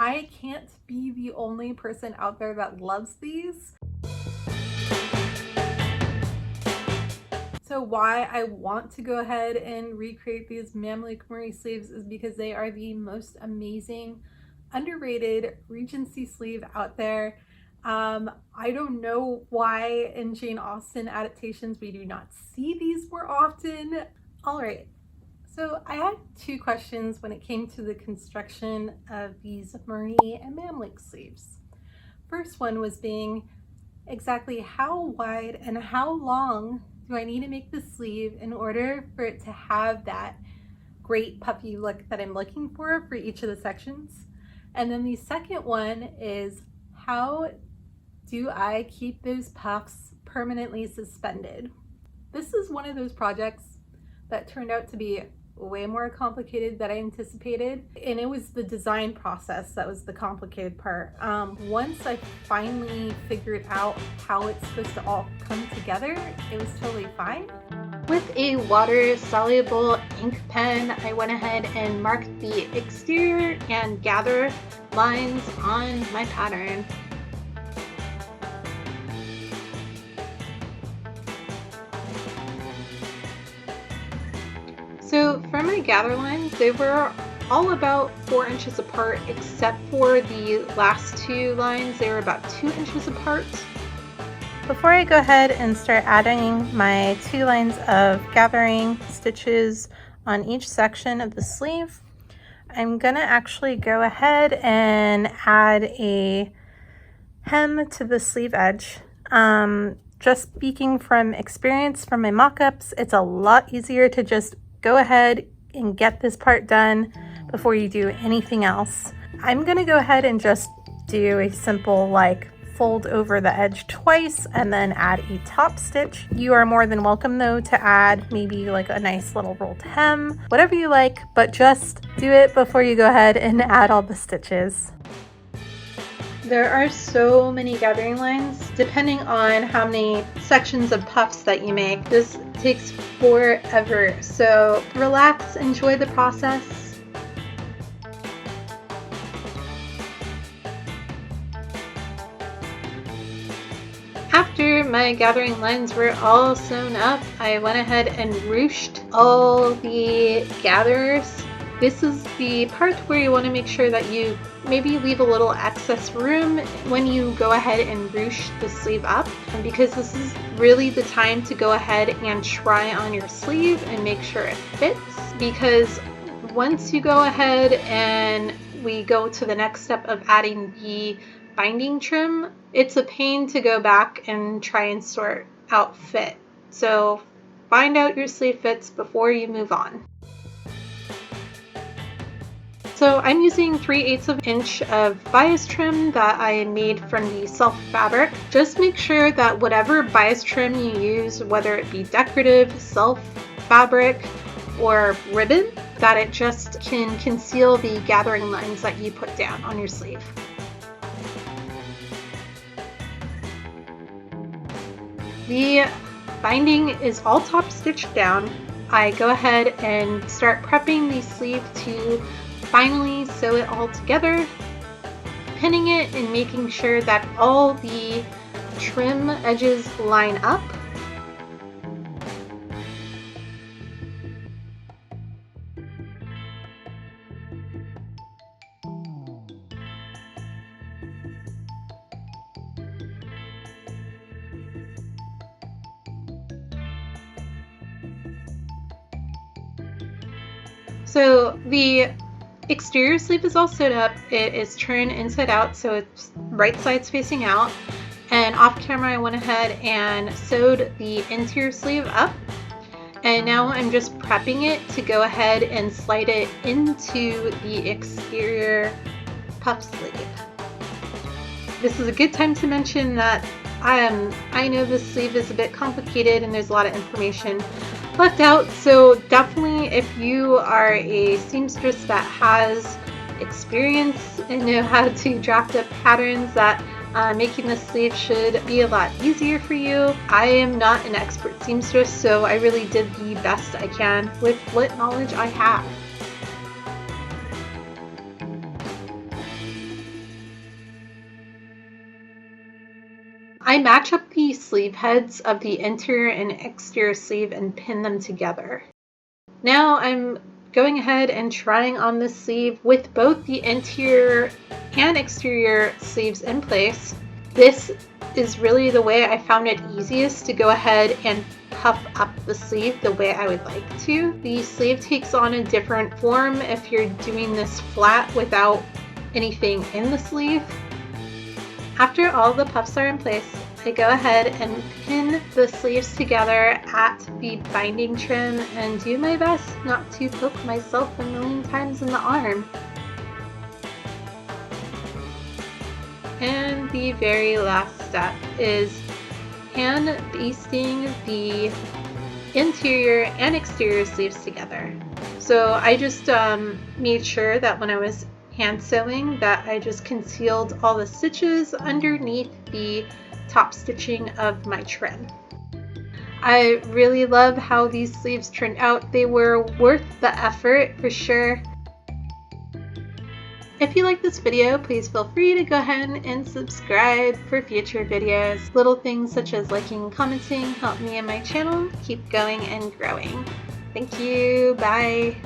I can't be the only person out there that loves these. So why I want to go ahead and recreate these Mameluke sleeves is because they are the most amazing, underrated Regency sleeve out there. I don't know why in Jane Austen adaptations we do not see these more often. All right, so I had two questions when it came to the construction of these Marie and Mameluke sleeves. First one was being exactly how wide and how long do I need to make the sleeve in order for it to have that great puffy look that I'm looking for each of the sections? And then the second one is, how do I keep those puffs permanently suspended? This is one of those projects that turned out to be way more complicated than I anticipated, and it was the design process that was the complicated part. Once I finally figured out how it's supposed to all come together, it was totally fine. With a water-soluble ink pen, I went ahead and marked the exterior and gather lines on my pattern. So for my gather lines, they were all about 4 inches apart, except for the last two lines. They were about 2 inches apart. Before I go ahead and start adding my 2 lines of gathering stitches on each section of the sleeve, I'm gonna actually go ahead and add a hem to the sleeve edge. Just speaking from experience from my mock-ups, it's a lot easier to just go ahead and get this part done before you do anything else. I'm gonna go ahead and just do a simple fold over the edge twice and then add a top stitch. You are more than welcome though to add maybe a nice little rolled hem, whatever you like, but just do it before you go ahead and add all the stitches. There are so many gathering lines depending on how many sections of puffs that you make. This takes forever, so relax, enjoy the process. After my gathering lines were all sewn up, I went ahead and ruched all the gatherers. This is the part where you want to make sure that you maybe leave a little excess room when you go ahead and ruche the sleeve up, because this is really the time to go ahead and try on your sleeve and make sure it fits, because once you go ahead and we go to the next step of adding the binding trim, it's a pain to go back and try and sort out fit. So find out your sleeve fits before you move on. So I'm using 3/8 inch of bias trim that I made from the self fabric. Just make sure that whatever bias trim you use, whether it be decorative, self fabric, or ribbon, that it just can conceal the gathering lines that you put down on your sleeve. The binding is all top stitched down. I go ahead and start prepping the sleeve to finally sew it all together, pinning it and making sure that all the trim edges line up. So the exterior sleeve is all sewed up. It is turned inside out, so it's right sides facing out. And off camera I went ahead and sewed the interior sleeve up. And now I'm just prepping it to go ahead and slide it into the exterior puff sleeve. This is a good time to mention that I know this sleeve is a bit complicated and there's a lot of information left out, so definitely if you are a seamstress that has experience and know how to draft up patterns, that making this sleeve should be a lot easier for you. I am not an expert seamstress, so I really did the best I can with what knowledge I have. I match up the sleeve heads of the interior and exterior sleeve and pin them together. Now I'm going ahead and trying on this sleeve with both the interior and exterior sleeves in place. This is really the way I found it easiest to go ahead and puff up the sleeve the way I would like to. The sleeve takes on a different form if you're doing this flat without anything in the sleeve. After all the puffs are in place, I go ahead and pin the sleeves together at the binding trim and do my best not to poke myself a million times in the arm. And the very last step is hand basting the interior and exterior sleeves together. So I just made sure that when I was hand sewing that I just concealed all the stitches underneath the top stitching of my trim. I really love how these sleeves turned out. They were worth the effort for sure. If you like this video, please feel free to go ahead and subscribe for future videos. Little things such as liking and commenting help me and my channel keep going and growing. Thank you. Bye.